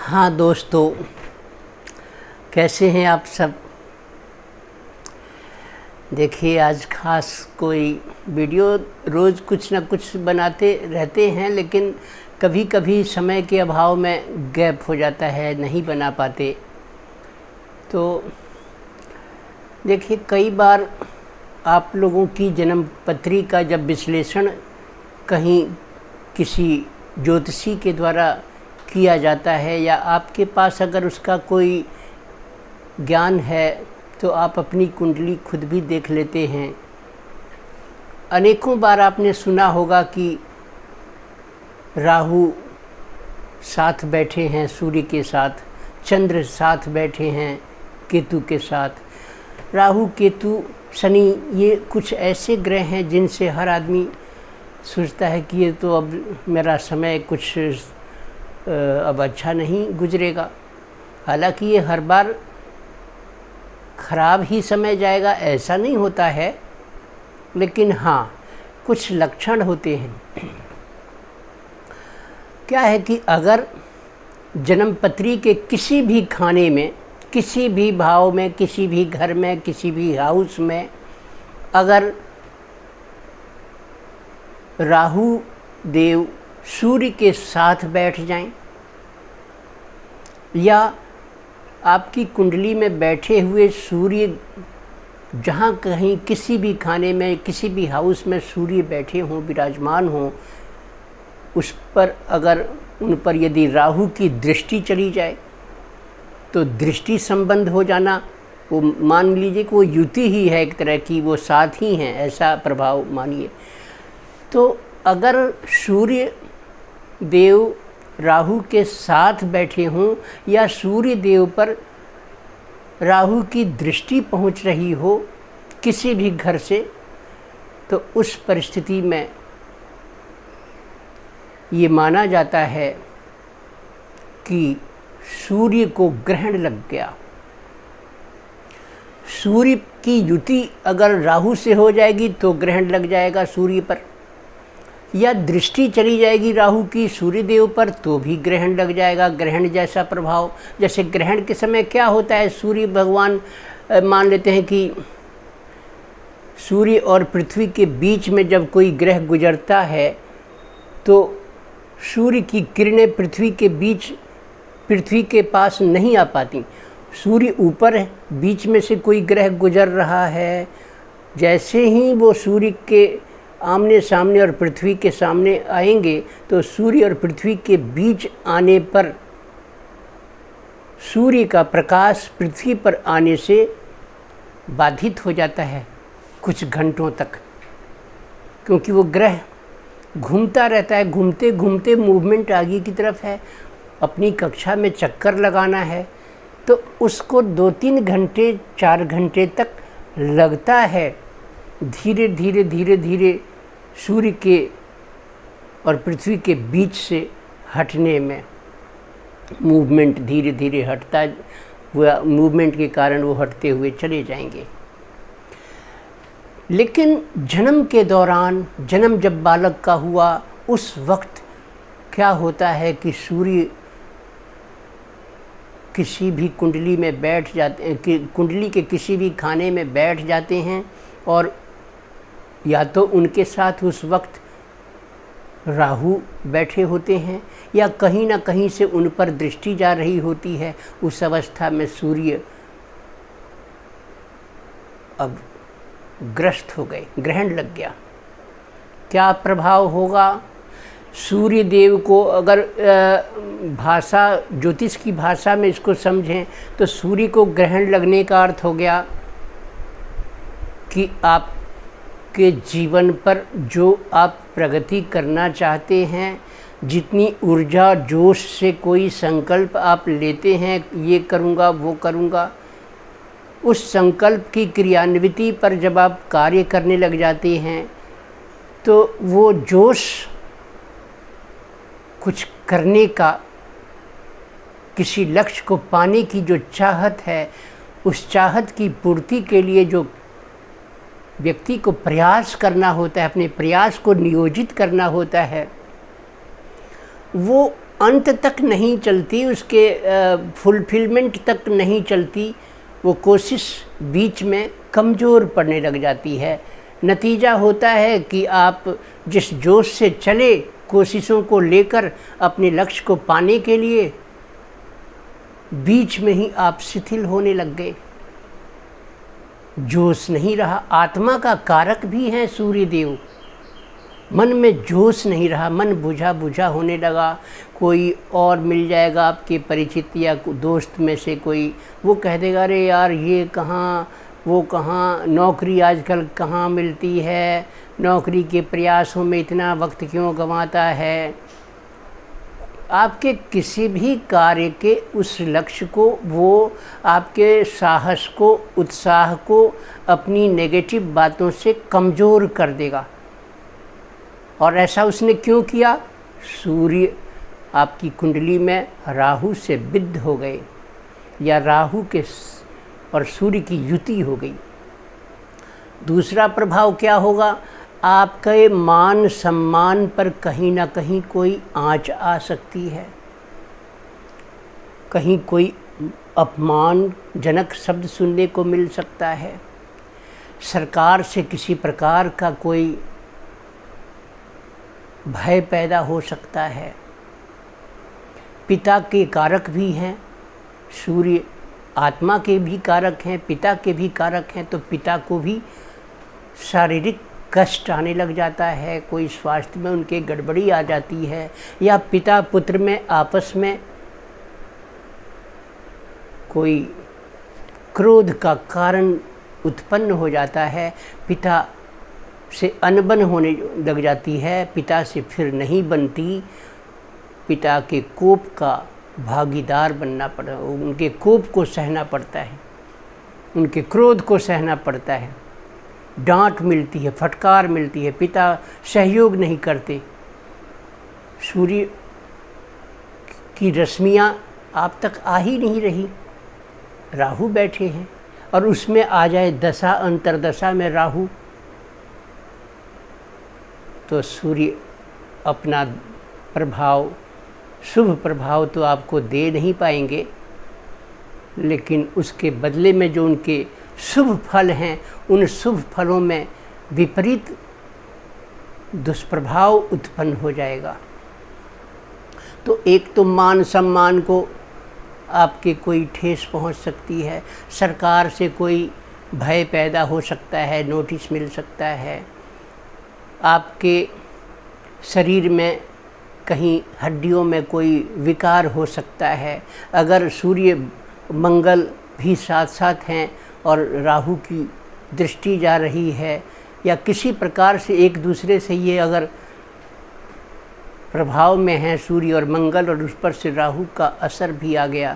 हाँ दोस्तों, कैसे हैं आप सब। देखिए, आज ख़ास कोई वीडियो रोज़ कुछ ना कुछ बनाते रहते हैं, लेकिन कभी कभी समय के अभाव में गैप हो जाता है, नहीं बना पाते। तो देखिए, कई बार आप लोगों की जन्म पत्री का जब विश्लेषण कहीं किसी ज्योतिषी के द्वारा किया जाता है, या आपके पास अगर उसका कोई ज्ञान है, तो आप अपनी कुंडली खुद भी देख लेते हैं। अनेकों बार आपने सुना होगा कि राहु साथ बैठे हैं सूर्य के साथ, चंद्र साथ बैठे हैं केतु के साथ। राहु, केतु, शनि, ये कुछ ऐसे ग्रह हैं जिनसे हर आदमी सोचता है कि ये तो अब मेरा समय कुछ अब अच्छा नहीं गुजरेगा। हालांकि ये हर बार ख़राब ही समय जाएगा ऐसा नहीं होता है, लेकिन हाँ, कुछ लक्षण होते हैं। क्या है कि अगर जन्म पत्री के किसी भी खाने में, किसी भी भाव में, किसी भी घर में, किसी भी हाउस में अगर राहु देव सूर्य के साथ बैठ जाएं, या आपकी कुंडली में बैठे हुए सूर्य जहाँ कहीं किसी भी खाने में, किसी भी हाउस में सूर्य बैठे हों, विराजमान हों, उस पर अगर उन पर यदि राहु की दृष्टि चली जाए, तो दृष्टि संबंध हो जाना, वो मान लीजिए कि वो युति ही है, एक तरह की वो साथ ही हैं, ऐसा प्रभाव मानिए। तो अगर सूर्य देव राहु के साथ बैठे हों, या सूर्य देव पर राहु की दृष्टि पहुंच रही हो किसी भी घर से, तो उस परिस्थिति में ये माना जाता है कि सूर्य को ग्रहण लग गया। सूर्य की युति अगर राहु से हो जाएगी तो ग्रहण लग जाएगा सूर्य पर, या दृष्टि चली जाएगी राहु की सूर्य देव पर तो भी ग्रहण लग जाएगा, ग्रहण जैसा प्रभाव। जैसे ग्रहण के समय क्या होता है, सूर्य भगवान मान लेते हैं कि सूर्य और पृथ्वी के बीच में जब कोई ग्रह गुजरता है, तो सूर्य की किरणें पृथ्वी के बीच, पृथ्वी के पास नहीं आ पाती। सूर्य ऊपर है, बीच में से कोई ग्रह गुजर रहा है, जैसे ही वो सूर्य के आमने सामने और पृथ्वी के सामने आएंगे, तो सूर्य और पृथ्वी के बीच आने पर सूर्य का प्रकाश पृथ्वी पर आने से बाधित हो जाता है कुछ घंटों तक, क्योंकि वो ग्रह घूमता रहता है। घूमते घूमते मूवमेंट आगे की तरफ है, अपनी कक्षा में चक्कर लगाना है, तो उसको 2-3 घंटे 4 घंटे तक लगता है धीरे धीरे धीरे धीरे सूर्य के और पृथ्वी के बीच से हटने में। मूवमेंट धीरे धीरे हटता हुआ, मूवमेंट के कारण वो हटते हुए चले जाएंगे। लेकिन जन्म के दौरान, जन्म जब बालक का हुआ, उस वक्त क्या होता है कि सूर्य किसी भी कुंडली में बैठ जाते हैं, कि कुंडली के किसी भी खाने में बैठ जाते हैं, और या तो उनके साथ उस वक्त राहु बैठे होते हैं, या कहीं ना कहीं से उन पर दृष्टि जा रही होती है। उस अवस्था में सूर्य अब ग्रस्त हो गए, ग्रहण लग गया। क्या प्रभाव होगा सूर्य देव को, अगर भाषा, ज्योतिष की भाषा में इसको समझें, तो सूर्य को ग्रहण लगने का अर्थ हो गया कि आपके जीवन पर जो आप प्रगति करना चाहते हैं, जितनी ऊर्जा जोश से कोई संकल्प आप लेते हैं, ये करूँगा वो करूँगा, उस संकल्प की क्रियान्विति पर जब आप कार्य करने लग जाते हैं, तो वो जोश, कुछ करने का, किसी लक्ष्य को पाने की जो चाहत है, उस चाहत की पूर्ति के लिए जो व्यक्ति को प्रयास करना होता है, अपने प्रयास को नियोजित करना होता है, वो अंत तक नहीं चलती, उसके फुलफिलमेंट तक नहीं चलती, वो कोशिश बीच में कमज़ोर पड़ने लग जाती है। नतीजा होता है कि आप जिस जोश से चले कोशिशों को लेकर अपने लक्ष्य को पाने के लिए, बीच में ही आप शिथिल होने लग गए, जोश नहीं रहा। आत्मा का कारक भी है सूर्य देव। मन में जोश नहीं रहा, मन बुझा बुझा होने लगा। कोई और मिल जाएगा आपके परिचित या दोस्त में से कोई, वो कह देगा अरे यार ये कहाँ वो कहाँ, नौकरी आजकल कहाँ मिलती है, नौकरी के प्रयासों में इतना वक्त क्यों गंवाता है। आपके किसी भी कार्य के उस लक्ष्य को, वो आपके साहस को, उत्साह को अपनी नेगेटिव बातों से कमज़ोर कर देगा। और ऐसा उसने क्यों किया? सूर्य आपकी कुंडली में राहु से विद्ध हो गए, या राहु के और सूर्य की युति हो गई। दूसरा प्रभाव क्या होगा? आपके मान सम्मान पर कहीं ना कहीं कोई आंच आ सकती है, कहीं कोई अपमानजनक शब्द सुनने को मिल सकता है, सरकार से किसी प्रकार का कोई भय पैदा हो सकता है। पिता के कारक भी हैं, सूर्य आत्मा के भी कारक हैं, पिता के भी कारक हैं, तो पिता को भी शारीरिक कष्ट आने लग जाता है, कोई स्वास्थ्य में उनके गड़बड़ी आ जाती है, या पिता पुत्र में आपस में कोई क्रोध का कारण उत्पन्न हो जाता है, पिता से अनबन होने लग जाती है, पिता से फिर नहीं बनती, पिता के कोप का भागीदार बनना पड़ता है, उनके कोप को सहना पड़ता है, उनके क्रोध को सहना पड़ता है, डांट मिलती है, फटकार मिलती है, पिता सहयोग नहीं करते। सूर्य की रश्मियाँ आप तक आ ही नहीं रही, राहु बैठे हैं, और उसमें आ जाए दशा, अंतरदशा में राहु, तो सूर्य अपना प्रभाव, शुभ प्रभाव तो आपको दे नहीं पाएंगे, लेकिन उसके बदले में जो उनके शुभ फल हैं, उन शुभ फलों में विपरीत दुष्प्रभाव उत्पन्न हो जाएगा। तो एक तो मान सम्मान को आपके कोई ठेस पहुंच सकती है, सरकार से कोई भय पैदा हो सकता है, नोटिस मिल सकता है, आपके शरीर में कहीं हड्डियों में कोई विकार हो सकता है। अगर सूर्य मंगल भी साथ साथ हैं और राहु की दृष्टि जा रही है, या किसी प्रकार से एक दूसरे से ये अगर प्रभाव में है सूर्य और मंगल, और उस पर से राहु का असर भी आ गया,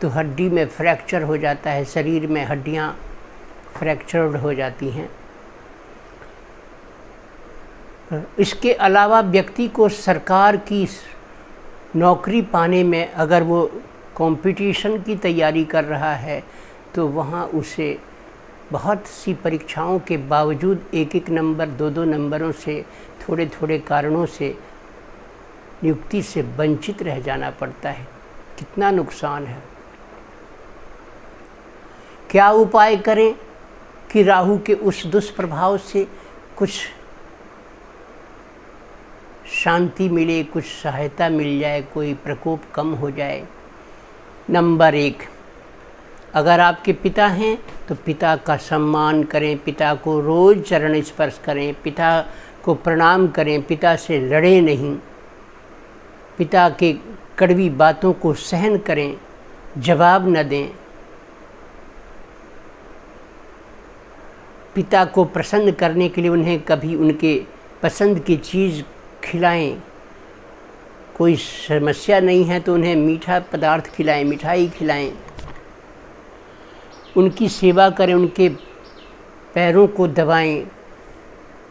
तो हड्डी में फ्रैक्चर हो जाता है, शरीर में हड्डियाँ फ्रैक्चर्ड हो जाती हैं। इसके अलावा व्यक्ति को सरकार की नौकरी पाने में, अगर वो कंपटीशन की तैयारी कर रहा है, तो वहाँ उसे बहुत सी परीक्षाओं के बावजूद एक एक नंबर, दो दो नंबरों से, थोड़े थोड़े कारणों से नियुक्ति से वंचित रह जाना पड़ता है। कितना नुकसान है। क्या उपाय करें कि राहु के उस दुष्प्रभाव से कुछ शांति मिले, कुछ सहायता मिल जाए, कोई प्रकोप कम हो जाए? नंबर 1, अगर आपके पिता हैं तो पिता का सम्मान करें, पिता को रोज़ चरण स्पर्श करें, पिता को प्रणाम करें, पिता से लड़ें नहीं, पिता के कड़वी बातों को सहन करें, जवाब न दें, पिता को प्रसन्न करने के लिए उन्हें कभी उनके पसंद की चीज़ खिलाएं। कोई समस्या नहीं है तो उन्हें मीठा पदार्थ खिलाएं, मिठाई खिलाएं, उनकी सेवा करें, उनके पैरों को दबाएं,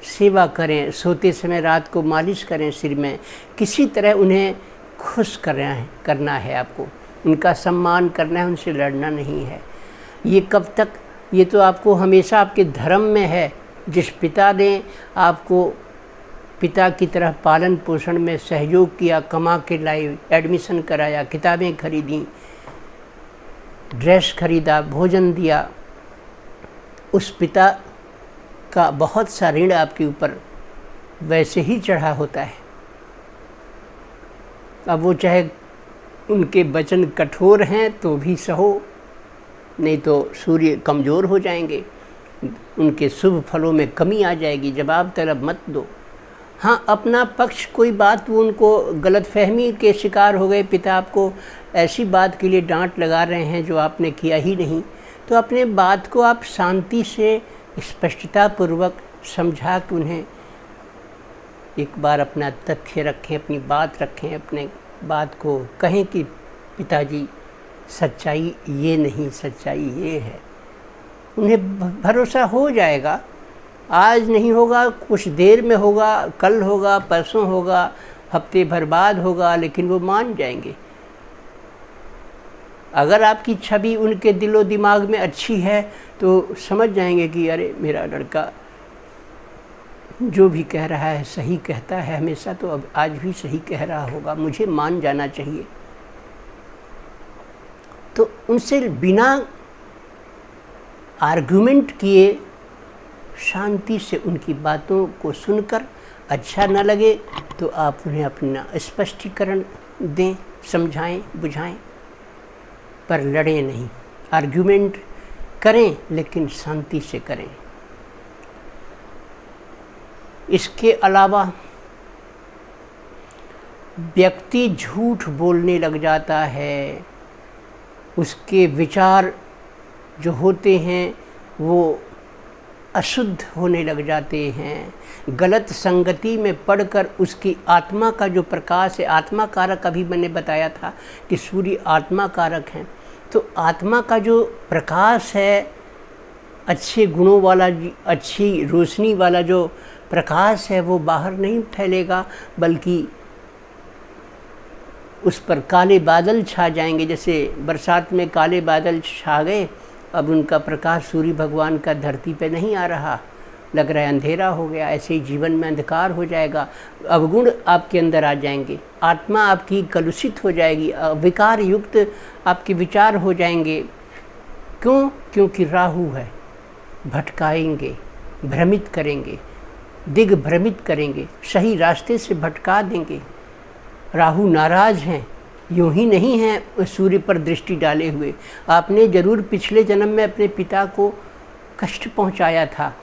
सेवा करें, सोते समय रात को मालिश करें सिर में, किसी तरह उन्हें खुश करना है आपको, उनका सम्मान करना है, उनसे लड़ना नहीं है। ये कब तक? ये तो आपको हमेशा आपके धर्म में है। जिस पिता ने आपको पिता की तरह पालन पोषण में सहयोग किया, कमा के लाए, एडमिशन कराया, किताबें खरीदी, ड्रेस खरीदा, भोजन दिया, उस पिता का बहुत सा ऋण आपके ऊपर वैसे ही चढ़ा होता है। अब वो चाहे उनके वचन कठोर हैं तो भी सहो, नहीं तो सूर्य कमज़ोर हो जाएंगे, उनके शुभ फलों में कमी आ जाएगी, जवाब तलब मत दो। हाँ, अपना पक्ष कोई बात वो उनको गलतफहमी के शिकार हो गए, पिता आपको ऐसी बात के लिए डांट लगा रहे हैं जो आपने किया ही नहीं, तो अपने बात को आप शांति से स्पष्टतापूर्वक समझा के उन्हें एक बार अपना तथ्य रखें, अपनी बात रखें, अपने बात को कहें कि पिताजी सच्चाई ये नहीं, सच्चाई ये है। उन्हें भरोसा हो जाएगा, आज नहीं होगा, कुछ देर में होगा, कल होगा, परसों होगा, हफ्ते भर बाद होगा, लेकिन वो मान जाएंगे। अगर आपकी छवि उनके दिलो दिमाग में अच्छी है तो समझ जाएंगे कि अरे मेरा लड़का जो भी कह रहा है सही कहता है हमेशा, तो अब आज भी सही कह रहा होगा, मुझे मान जाना चाहिए। तो उनसे बिना आर्गुमेंट किए शांति से उनकी बातों को सुनकर, अच्छा न लगे तो आप उन्हें अपना स्पष्टीकरण दें, समझाएं, बुझाएं, पर लड़ें नहीं। आर्गुमेंट करें लेकिन शांति से करें। इसके अलावा व्यक्ति झूठ बोलने लग जाता है, उसके विचार जो होते हैं वो अशुद्ध होने लग जाते हैं, गलत संगति में पढ़कर उसकी आत्मा का जो प्रकाश है, आत्मा कारक अभी मैंने बताया था कि सूर्य आत्मा कारक हैं, तो आत्मा का जो प्रकाश है, अच्छे गुणों वाला, अच्छी रोशनी वाला जो प्रकाश है वो बाहर नहीं फैलेगा, बल्कि उस पर काले बादल छा जाएंगे। जैसे बरसात में काले बादल छा गए, अब उनका प्रकाश सूर्य भगवान का धरती पे नहीं आ रहा, लग रहा है अंधेरा हो गया। ऐसे ही जीवन में अंधकार हो जाएगा, अवगुण आपके अंदर आ जाएंगे, आत्मा आपकी कलुषित हो जाएगी, विकार युक्त आपके विचार हो जाएंगे। क्यों? क्योंकि राहु है, भटकाएंगे, भ्रमित करेंगे, दिग्भ्रमित करेंगे, सही रास्ते से भटका देंगे। राहु नाराज हैं, यूं ही नहीं हैं सूर्य पर दृष्टि डाले हुए। आपने जरूर पिछले जन्म में अपने पिता को कष्ट पहुंचाया था,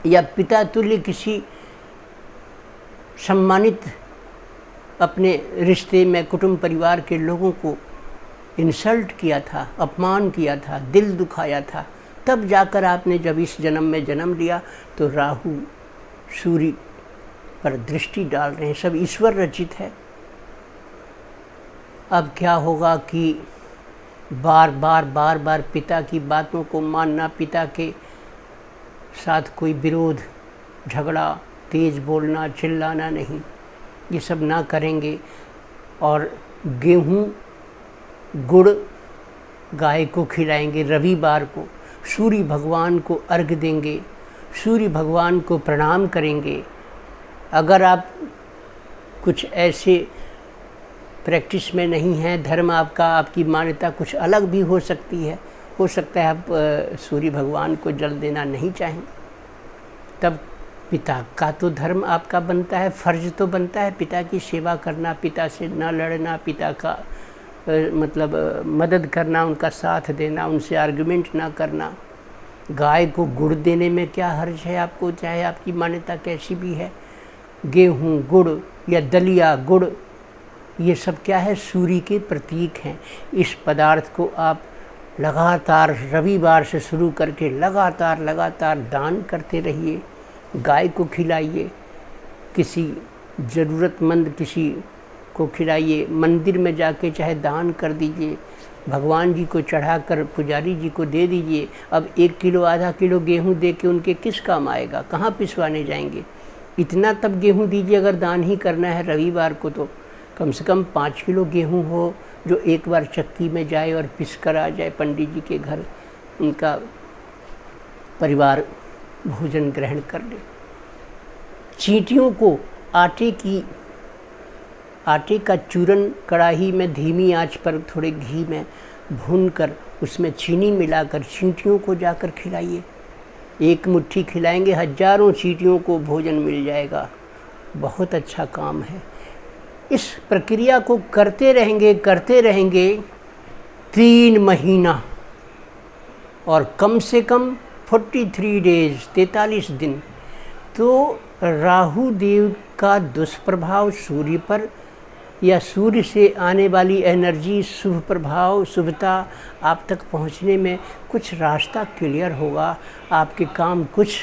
या पिता तुल्य किसी सम्मानित अपने रिश्ते में कुटुंब परिवार के लोगों को इंसल्ट किया था, अपमान किया था, दिल दुखाया था। तब जाकर आपने जब इस जन्म में जन्म लिया तो राहु सूर्य पर दृष्टि डाल रहे हैं, सब ईश्वर रचित है। अब क्या होगा कि बार बार पिता की बातों को मानना, पिता के साथ कोई विरोध, झगड़ा, तेज़ बोलना, चिल्लाना नहीं, ये सब ना करेंगे। और गेहूँ गुड़ गाय को खिलाएंगे, रविवार को सूर्य भगवान को अर्घ देंगे, सूर्य भगवान को प्रणाम करेंगे। अगर आप कुछ ऐसे प्रैक्टिस में नहीं हैं, धर्म आपका, आपकी मान्यता कुछ अलग भी हो सकती है, हो सकता है आप सूर्य भगवान को जल देना नहीं चाहें, तब पिता का तो धर्म आपका बनता है, फर्ज तो बनता है पिता की सेवा करना, पिता से न लड़ना, पिता का मतलब मदद करना, उनका साथ देना, उनसे आर्गुमेंट ना करना। गाय को गुड़ देने में क्या हर्ज है आपको, चाहे आपकी मान्यता कैसी भी है। गेहूँ गुड़ या दलिया गुड़, ये सब क्या है, सूर्य के प्रतीक हैं। इस पदार्थ को आप लगातार रविवार से शुरू करके लगातार दान करते रहिए, गाय को खिलाइए, किसी ज़रूरतमंद किसी को खिलाइए, मंदिर में जाके चाहे दान कर दीजिए, भगवान जी को चढ़ाकर पुजारी जी को दे दीजिए। अब 1 किलो आधा किलो गेहूँ दे के उनके किस काम आएगा, कहाँ पिसवाने जाएंगे। इतना तब गेहूँ दीजिए अगर दान ही करना है रविवार को, तो कम से कम 5 किलो गेहूँ हो जो एक बार चक्की में जाए और पिस कर आ जाए पंडित जी के घर, उनका परिवार भोजन ग्रहण कर ले। चींटियों को आटे का चूरन कढ़ाई में धीमी आंच पर थोड़े घी में भूनकर उसमें चीनी मिलाकर चींटियों को जाकर खिलाइए। एक मुट्ठी खिलाएंगे, हजारों चींटियों को भोजन मिल जाएगा। बहुत अच्छा काम है। इस प्रक्रिया को करते रहेंगे 3 महीना और कम से कम 43 डेज 43 दिन, तो राहु देव का दुष्प्रभाव सूर्य पर या सूर्य से आने वाली एनर्जी, शुभ प्रभाव, शुभता आप तक पहुंचने में कुछ रास्ता क्लियर होगा। आपके काम कुछ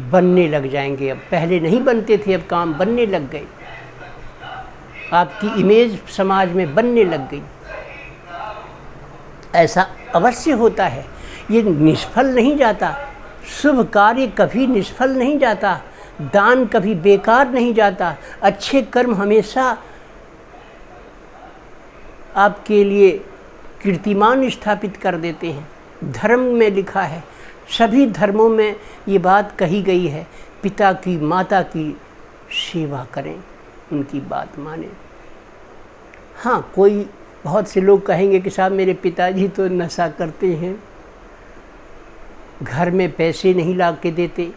बनने लग जाएंगे। अब पहले नहीं बनते थे, अब काम बनने लग गए। आपकी इमेज समाज में बनने लग गई। ऐसा अवश्य होता है, ये निष्फल नहीं जाता। शुभ कार्य कभी निष्फल नहीं जाता, दान कभी बेकार नहीं जाता। अच्छे कर्म हमेशा आपके लिए कीर्तिमान स्थापित कर देते हैं। धर्म में लिखा है, सभी धर्मों में ये बात कही गई है, पिता की माता की सेवा करें, उनकी बात मानें। हाँ, बहुत से लोग कहेंगे कि साहब मेरे पिताजी तो नशा करते हैं, घर में पैसे नहीं ला के देते,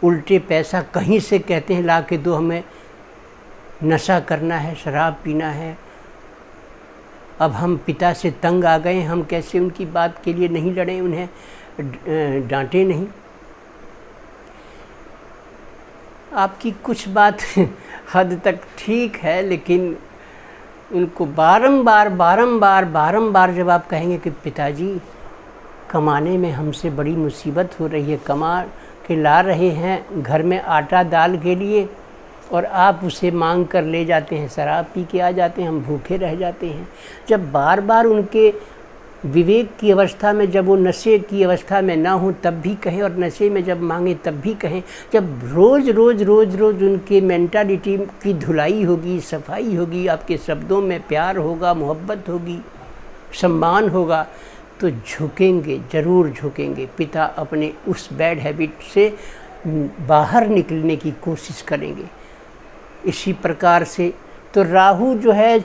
उल्टे पैसा कहीं से कहते हैं ला के दो, हमें नशा करना है, शराब पीना है। अब हम पिता से तंग आ गए, हम कैसे उनकी बात के लिए नहीं लड़ें, उन्हें डांटे नहीं। आपकी कुछ बात हद तक ठीक है, लेकिन उनको बारंबार जब आप कहेंगे कि पिताजी कमाने में हमसे बड़ी मुसीबत हो रही है, कमा के ला रहे हैं घर में आटा दाल के लिए, और आप उसे मांग कर ले जाते हैं, शराब पी के आ जाते हैं, हम भूखे रह जाते हैं। जब बार बार उनके विवेक की अवस्था में, जब वो नशे की अवस्था में ना हो तब भी कहें, और नशे में जब मांगे तब भी कहें, जब रोज़ उनके मेंटालिटी की धुलाई होगी, सफाई होगी, आपके शब्दों में प्यार होगा, मोहब्बत होगी, सम्मान होगा, तो झुकेंगे, ज़रूर झुकेंगे। पिता अपने उस बैड हैबिट से बाहर निकलने की कोशिश करेंगे। इसी प्रकार से तो राहु जो है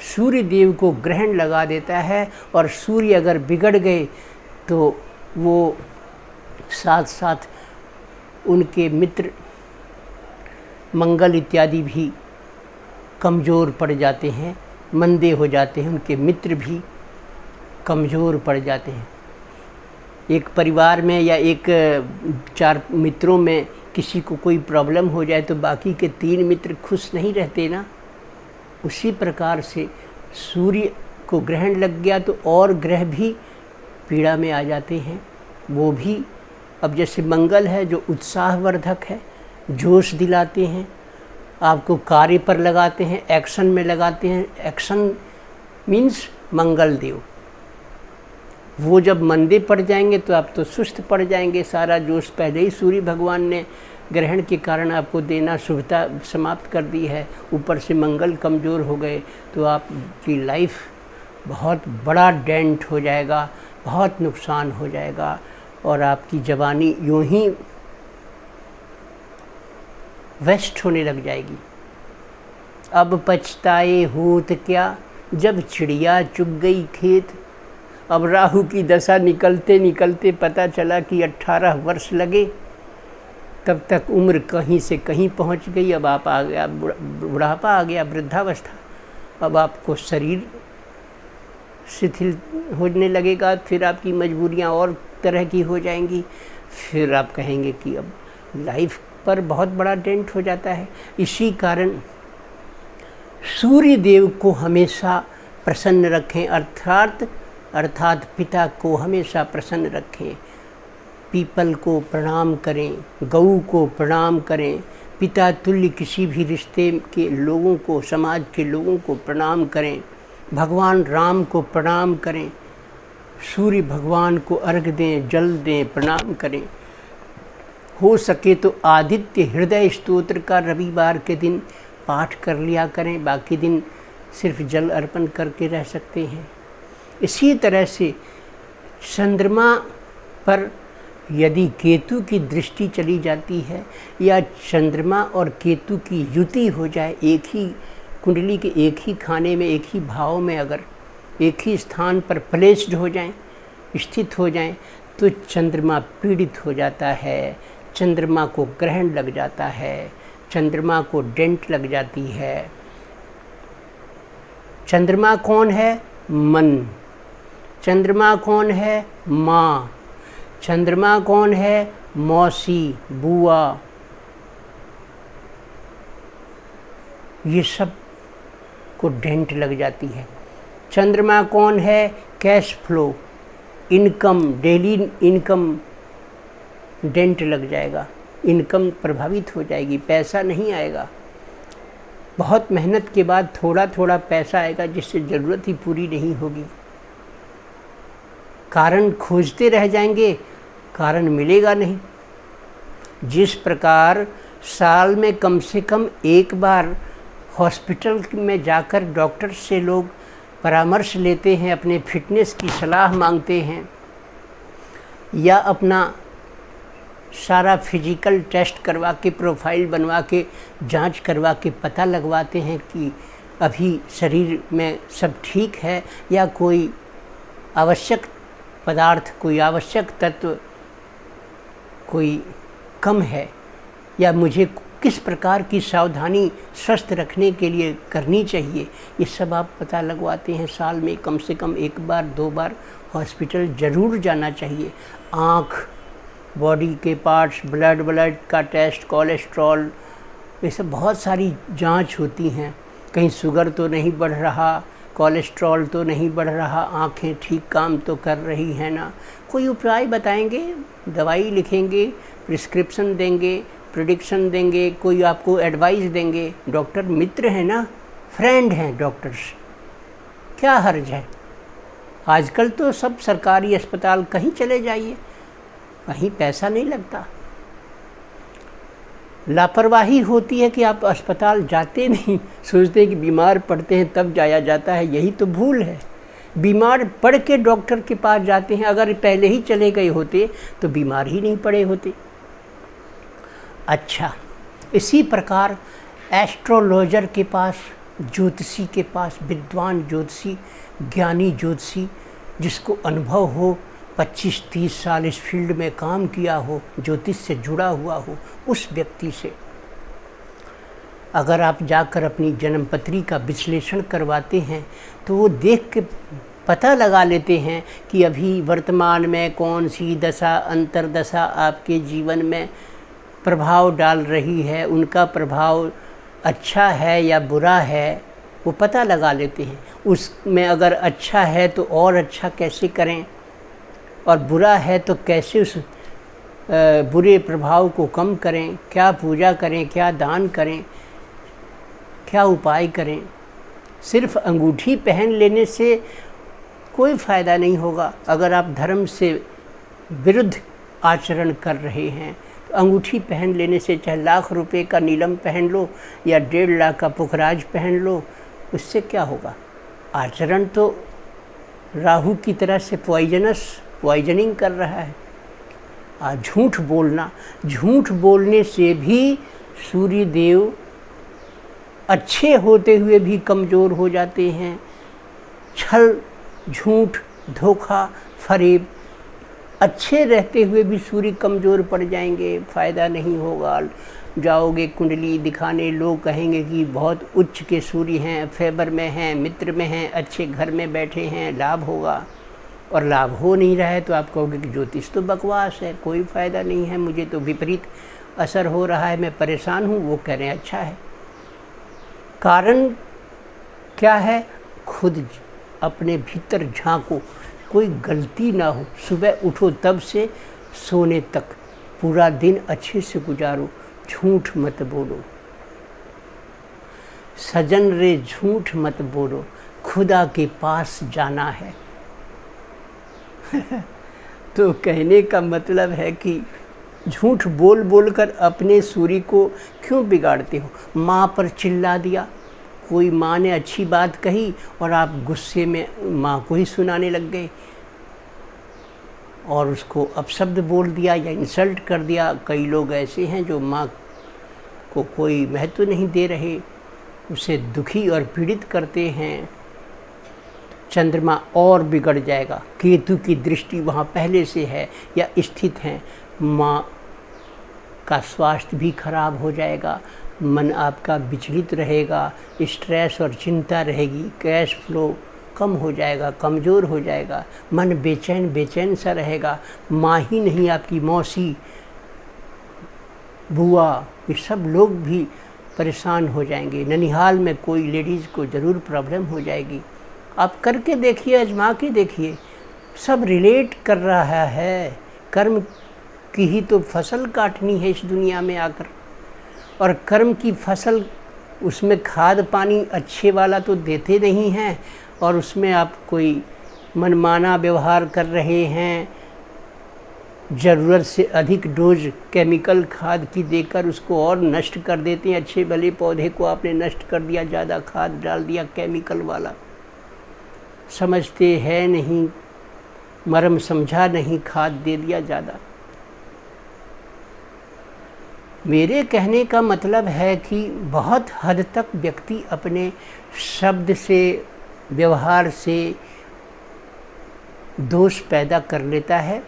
सूर्य देव को ग्रहण लगा देता है, और सूर्य अगर बिगड़ गए तो वो साथ साथ उनके मित्र मंगल इत्यादि भी कमज़ोर पड़ जाते हैं, मंदे हो जाते हैं, उनके मित्र भी कमज़ोर पड़ जाते हैं। एक परिवार में या एक 4 मित्रों में किसी को कोई प्रॉब्लम हो जाए तो बाकी के 3 मित्र खुश नहीं रहते ना। उसी प्रकार से सूर्य को ग्रहण लग गया तो और ग्रह भी पीड़ा में आ जाते हैं। वो भी अब जैसे मंगल है जो उत्साहवर्धक है, जोश दिलाते हैं, आपको कार्य पर लगाते हैं, एक्शन में लगाते हैं। एक्शन मीन्स मंगल देव। वो जब मंदे पड़ जाएंगे तो आप तो सुस्त पड़ जाएंगे। सारा जोश पहले ही सूर्य भगवान ने ग्रहण के कारण आपको देना, शुभता समाप्त कर दी है, ऊपर से मंगल कमज़ोर हो गए तो आपकी लाइफ बहुत बड़ा डेंट हो जाएगा, बहुत नुकसान हो जाएगा, और आपकी जवानी यूं ही वेस्ट होने लग जाएगी। अब पछताए होत क्या, जब चिड़िया चुग गई खेत। अब राहु की दशा निकलते निकलते पता चला कि 18 वर्ष लगे, तब तक उम्र कहीं से कहीं पहुंच गई। अब आप आ गया, बुढ़ापा आ गया, वृद्धावस्था। अब आपको शरीर शिथिल होने लगेगा, फिर आपकी मजबूरियां और तरह की हो जाएंगी। फिर आप कहेंगे कि अब लाइफ पर बहुत बड़ा डेंट हो जाता है। इसी कारण सूर्य देव को हमेशा प्रसन्न रखें, अर्थात पिता को हमेशा प्रसन्न रखें। पीपल को प्रणाम करें, गऊ को प्रणाम करें, पिता तुल्य किसी भी रिश्ते के लोगों को, समाज के लोगों को प्रणाम करें। भगवान राम को प्रणाम करें, सूर्य भगवान को अर्घ दें, जल दें, प्रणाम करें। हो सके तो आदित्य हृदय स्तोत्र का रविवार के दिन पाठ कर लिया करें, बाकी दिन सिर्फ जल अर्पण करके रह सकते हैं। इसी तरह से चंद्रमा पर यदि केतु की दृष्टि चली जाती है या चंद्रमा और केतु की युति हो जाए, एक ही कुंडली के एक ही खाने में, एक ही भाव में अगर एक ही स्थान पर प्लेस्ड हो जाएं, स्थित हो जाएं, तो चंद्रमा पीड़ित हो जाता है, चंद्रमा को ग्रहण लग जाता है, चंद्रमा को डेंट लग जाती है। चंद्रमा कौन है? मन। चंद्रमा कौन है? माँ। चंद्रमा कौन है? मौसी, बुआ। ये सब को डेंट लग जाती है। चंद्रमा कौन है? Cash flow, income, daily income dent लग जाएगा, इनकम प्रभावित हो जाएगी, पैसा नहीं आएगा। बहुत मेहनत के बाद थोड़ा थोड़ा पैसा आएगा जिससे ज़रूरत ही पूरी नहीं होगी। कारण खोजते रह जाएंगे, कारण मिलेगा नहीं। जिस प्रकार साल में कम से कम एक बार हॉस्पिटल में जाकर डॉक्टर से लोग परामर्श लेते हैं, अपने फिटनेस की सलाह मांगते हैं, या अपना सारा फिजिकल टेस्ट करवा के, प्रोफाइल बनवा के, जांच करवा के पता लगवाते हैं कि अभी शरीर में सब ठीक है या कोई आवश्यक पदार्थ, कोई आवश्यक तत्व कोई कम है, या मुझे किस प्रकार की सावधानी स्वस्थ रखने के लिए करनी चाहिए, ये सब आप पता लगवाते हैं। साल में कम से कम एक बार 2 बार हॉस्पिटल ज़रूर जाना चाहिए। आँख, बॉडी के पार्ट्स, ब्लड का टेस्ट, कोलेस्ट्रॉल, ये सब बहुत सारी जांच होती हैं। कहीं शुगर तो नहीं बढ़ रहा, कोलेस्ट्रॉल तो नहीं बढ़ रहा, आँखें ठीक काम तो कर रही हैं ना। कोई उपाय बताएंगे, दवाई लिखेंगे, प्रिस्क्रिप्शन देंगे, प्रेडिक्शन देंगे, कोई आपको एडवाइस देंगे। डॉक्टर मित्र हैं ना, फ्रेंड हैं डॉक्टर्स, क्या हर्ज है। आजकल तो सब सरकारी अस्पताल, कहीं चले जाइए, कहीं पैसा नहीं लगता। लापरवाही होती है कि आप अस्पताल जाते नहीं, सोचते हैं कि बीमार पड़ते हैं तब जाया जाता है, यही तो भूल है। बीमार पड़ के डॉक्टर के पास जाते हैं, अगर पहले ही चले गए होते तो बीमार ही नहीं पड़े होते। अच्छा, इसी प्रकार एस्ट्रोलॉजर के पास, ज्योतिषी के पास, विद्वान ज्योतिषी, ज्ञानी ज्योतिषी, जिसको अनुभव हो, 25-30 साल इस फील्ड में काम किया हो, ज्योतिष से जुड़ा हुआ हो, उस व्यक्ति से अगर आप जाकर अपनी जन्मपत्री का विश्लेषण करवाते हैं तो वो देख के पता लगा लेते हैं कि अभी वर्तमान में कौन सी दशा, अंतर्दशा आपके जीवन में प्रभाव डाल रही है, उनका प्रभाव अच्छा है या बुरा है, वो पता लगा लेते हैं। उसमें अगर अच्छा है तो और अच्छा कैसे करें, और बुरा है तो कैसे उस बुरे प्रभाव को कम करें, क्या पूजा करें, क्या दान करें, क्या उपाय करें। सिर्फ अंगूठी पहन लेने से कोई फ़ायदा नहीं होगा। अगर आप धर्म से विरुद्ध आचरण कर रहे हैं तो अंगूठी पहन लेने से, चाहे लाख रुपए का नीलम पहन लो या 1.5 लाख का पुखराज पहन लो, उससे क्या होगा। आचरण तो राहु की तरह से पॉइजनिंग कर रहा है। झूठ बोलना, झूठ बोलने से भी सूर्य देव अच्छे होते हुए भी कमज़ोर हो जाते हैं। छल, झूठ, धोखा, फरेब, अच्छे रहते हुए भी सूर्य कमज़ोर पड़ जाएंगे, फ़ायदा नहीं होगा। जाओगे कुंडली दिखाने, लोग कहेंगे कि बहुत उच्च के सूर्य हैं, फेवर में हैं, मित्र में हैं, अच्छे घर में बैठे हैं, लाभ होगा। और लाभ हो नहीं रहा है तो आप कहोगे कि ज्योतिष तो बकवास है, कोई फ़ायदा नहीं है, मुझे तो विपरीत असर हो रहा है, मैं परेशान हूँ। वो कह रहे हैं अच्छा है। कारण क्या है? खुद अपने भीतर झांको, कोई गलती ना हो। सुबह उठो तब से सोने तक पूरा दिन अच्छे से गुजारो, झूठ मत बोलो। सजन रे झूठ मत बोलो, खुदा के पास जाना है। तो कहने का मतलब है कि झूठ बोल बोल कर अपने सूर्य को क्यों बिगाड़ते हो। माँ पर चिल्ला दिया, कोई माँ ने अच्छी बात कही और आप गुस्से में माँ को ही सुनाने लग गए, और उसको अपशब्द बोल दिया या इंसल्ट कर दिया। कई लोग ऐसे हैं जो माँ को कोई महत्व नहीं दे रहे, उसे दुखी और पीड़ित करते हैं। चंद्रमा और बिगड़ जाएगा, केतु की दृष्टि वहाँ पहले से है या स्थित है, माँ का स्वास्थ्य भी खराब हो जाएगा, मन आपका विचलित रहेगा, स्ट्रेस और चिंता रहेगी, कैश फ्लो कम हो जाएगा, कमज़ोर हो जाएगा, मन बेचैन सा रहेगा। माँ ही नहीं, आपकी मौसी, बुआ, ये सब लोग भी परेशान हो जाएंगे। ननिहाल में कोई लेडीज़ को ज़रूर प्रॉब्लम हो जाएगी। आप करके देखिए, आजमा के देखिए, सब रिलेट कर रहा है। कर्म की ही तो फसल काटनी है इस दुनिया में आकर, और कर्म की फसल, उसमें खाद पानी अच्छे वाला तो देते नहीं हैं, और उसमें आप कोई मनमाना व्यवहार कर रहे हैं, ज़रूरत से अधिक डोज केमिकल खाद की देकर उसको और नष्ट कर देते हैं। अच्छे भले पौधे को आपने नष्ट कर दिया, ज़्यादा खाद डाल दिया केमिकल वाला। समझते हैं नहीं, मर्म समझा नहीं, खाद दे दिया ज़्यादा। मेरे कहने का मतलब है कि बहुत हद तक व्यक्ति अपने शब्द से, व्यवहार से दोष पैदा कर लेता है,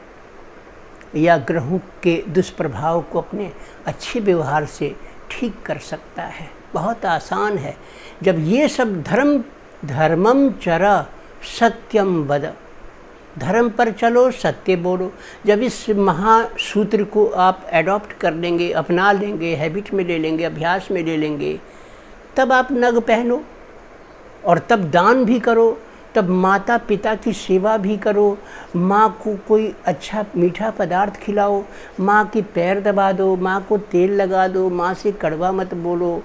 या ग्रहों के दुष्प्रभाव को अपने अच्छे व्यवहार से ठीक कर सकता है। बहुत आसान है। जब ये सब धर्मम चरा सत्यम वद, धर्म पर चलो, सत्य बोलो, जब इस महासूत्र को आप एडॉप्ट कर लेंगे, अपना लेंगे, हैबिट में ले लेंगे, अभ्यास में ले लेंगे, तब आप नग पहनो, और तब दान भी करो, तब माता पिता की सेवा भी करो, माँ को कोई अच्छा मीठा पदार्थ खिलाओ, माँ के पैर दबा दो, माँ को तेल लगा दो, माँ से कड़वा मत बोलो,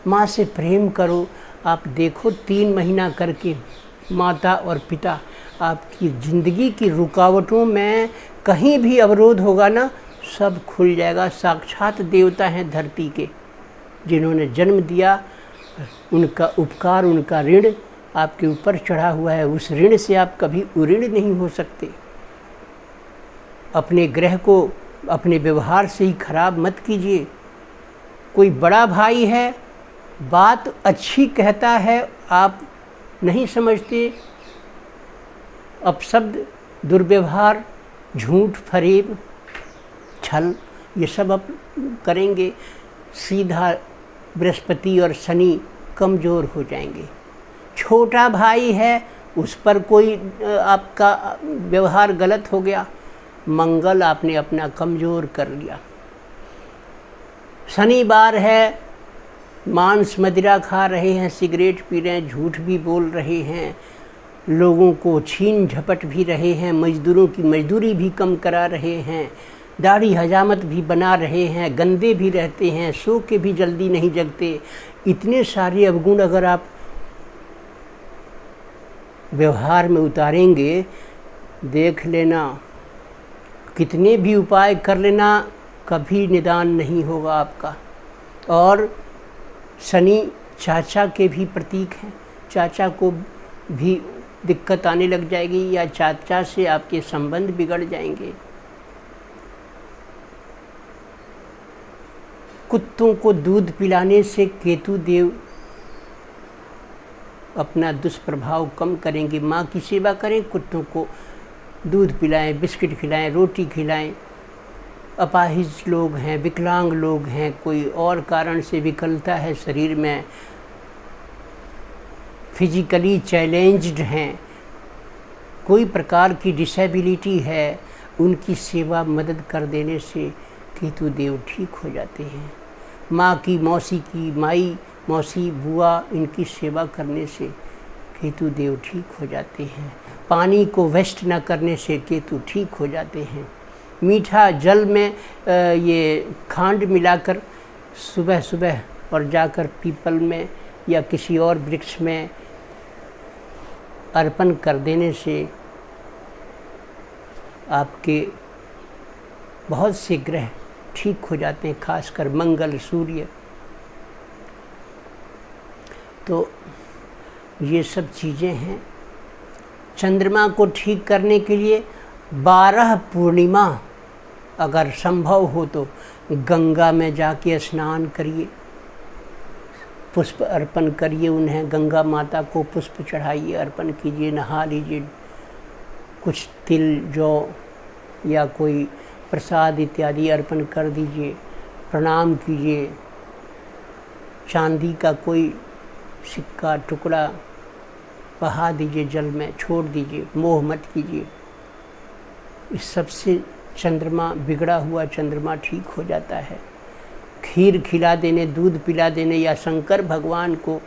माँ से प्रेम करो। आप देखो 3 महीना करके माता और पिता आपकी ज़िंदगी की रुकावटों में कहीं भी अवरोध होगा ना, सब खुल जाएगा। साक्षात देवता हैं धरती के, जिन्होंने जन्म दिया, उनका उपकार, उनका ऋण आपके ऊपर चढ़ा हुआ है। उस ऋण से आप कभी उऋण नहीं हो सकते। अपने ग्रह को अपने व्यवहार से ही खराब मत कीजिए। कोई बड़ा भाई है, बात अच्छी कहता है, आप नहीं समझते, अपशब्द, दुर्व्यवहार, झूठ, फरेब, छल, ये सब आप करेंगे, सीधा बृहस्पति और शनि कमज़ोर हो जाएंगे। छोटा भाई है, उस पर कोई आपका व्यवहार गलत हो गया, मंगल आपने अपना कमज़ोर कर लिया। शनिवार है, मांस मदिरा खा रहे हैं, सिगरेट पी रहे हैं, झूठ भी बोल रहे हैं, लोगों को छीन झपट भी रहे हैं, मजदूरों की मजदूरी भी कम करा रहे हैं, दाढ़ी हजामत भी बना रहे हैं, गंदे भी रहते हैं, सो के भी जल्दी नहीं जगते। इतने सारे अवगुण अगर आप व्यवहार में उतारेंगे, देख लेना, कितने भी उपाय कर लेना, कभी निदान नहीं होगा आपका। और शनि चाचा के भी प्रतीक हैं, चाचा को भी दिक्कत आने लग जाएगी, या चाचा से आपके संबंध बिगड़ जाएंगे। कुत्तों को दूध पिलाने से केतु देव अपना दुष्प्रभाव कम करेंगे। माँ की सेवा करें, कुत्तों को दूध पिलाएं, बिस्किट खिलाएं, रोटी खिलाएं। अपाहिज लोग हैं, विकलांग लोग हैं, कोई और कारण से विकलता है शरीर में, फिजिकली चैलेंज्ड हैं, कोई प्रकार की डिसेबिलिटी है, उनकी सेवा मदद कर देने से केतु देव ठीक हो जाते हैं। माँ की, मौसी की, माई, मौसी, बुआ, इनकी सेवा करने से केतु देव ठीक हो जाते हैं। पानी को वेस्ट न करने से केतु ठीक हो जाते हैं। मीठा जल में ये खांड मिलाकर सुबह सुबह और जाकर पीपल में या किसी और वृक्ष में अर्पण कर देने से आपके बहुत से ग्रह ठीक हो जाते हैं, खासकर मंगल, सूर्य। तो ये सब चीज़ें हैं। चंद्रमा को ठीक करने के लिए 12 पूर्णिमा अगर संभव हो तो गंगा में जाके स्नान करिए, पुष्प अर्पण करिए, उन्हें गंगा माता को पुष्प चढ़ाइए, अर्पण कीजिए, नहा लीजिए, कुछ तिल जौ या कोई प्रसाद इत्यादि अर्पण कर दीजिए, प्रणाम कीजिए, चांदी का कोई सिक्का टुकड़ा बहा दीजिए, जल में छोड़ दीजिए, मोह मत कीजिए। इस सबसे चंद्रमा, बिगड़ा हुआ चंद्रमा ठीक हो जाता है। खीर खिला देने, दूध पिला देने या शंकर भगवान को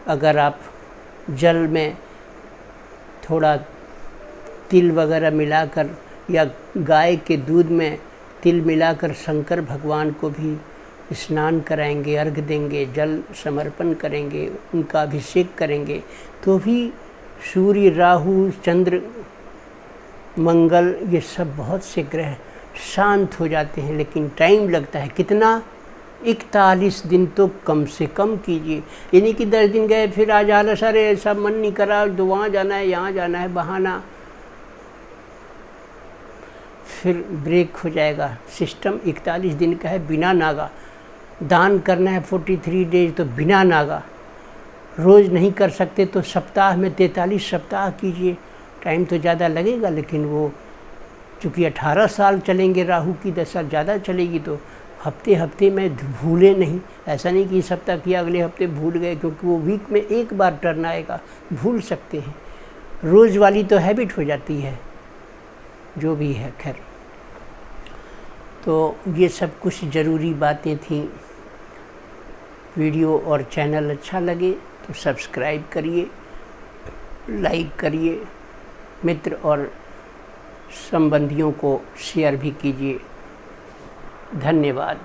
अगर आप जल में थोड़ा तिल वगैरह मिलाकर या गाय के दूध में तिल मिलाकर शंकर भगवान को भी स्नान कराएंगे, अर्घ देंगे, जल समर्पण करेंगे, उनका अभिषेक करेंगे, तो भी सूर्य, राहु, चंद्र, मंगल, ये सब बहुत से ग्रह शांत हो जाते हैं। लेकिन टाइम लगता है कितना? 41 दिन तो कम से कम कीजिए। यानी कि 10 दिन गए फिर आज आलस, अरे ऐसा मन नहीं करा, तो वहाँ जाना है, यहाँ जाना है, बहाना, फिर ब्रेक हो जाएगा। सिस्टम 41 दिन का है, बिना नागा। दान करना है 43 डेज तो बिना नागा। रोज़ नहीं कर सकते तो सप्ताह में 43 सप्ताह कीजिए। टाइम तो ज़्यादा लगेगा, लेकिन वो चूँकि 18 साल चलेंगे, राहु की दशा ज़्यादा चलेगी, तो हफ्ते हफ्ते में भूले नहीं। ऐसा नहीं कि इस हफ्ता किया अगले हफ्ते भूल गए, क्योंकि वो वीक में एक बार टर्न आएगा, भूल सकते हैं। रोज़ वाली तो हैबिट हो जाती है, जो भी है। खैर, तो ये सब कुछ ज़रूरी बातें थीं। वीडियो और चैनल अच्छा लगे तो सब्सक्राइब करिए, लाइक करिए, मित्र और संबंधियों को शेयर भी कीजिए। धन्यवाद।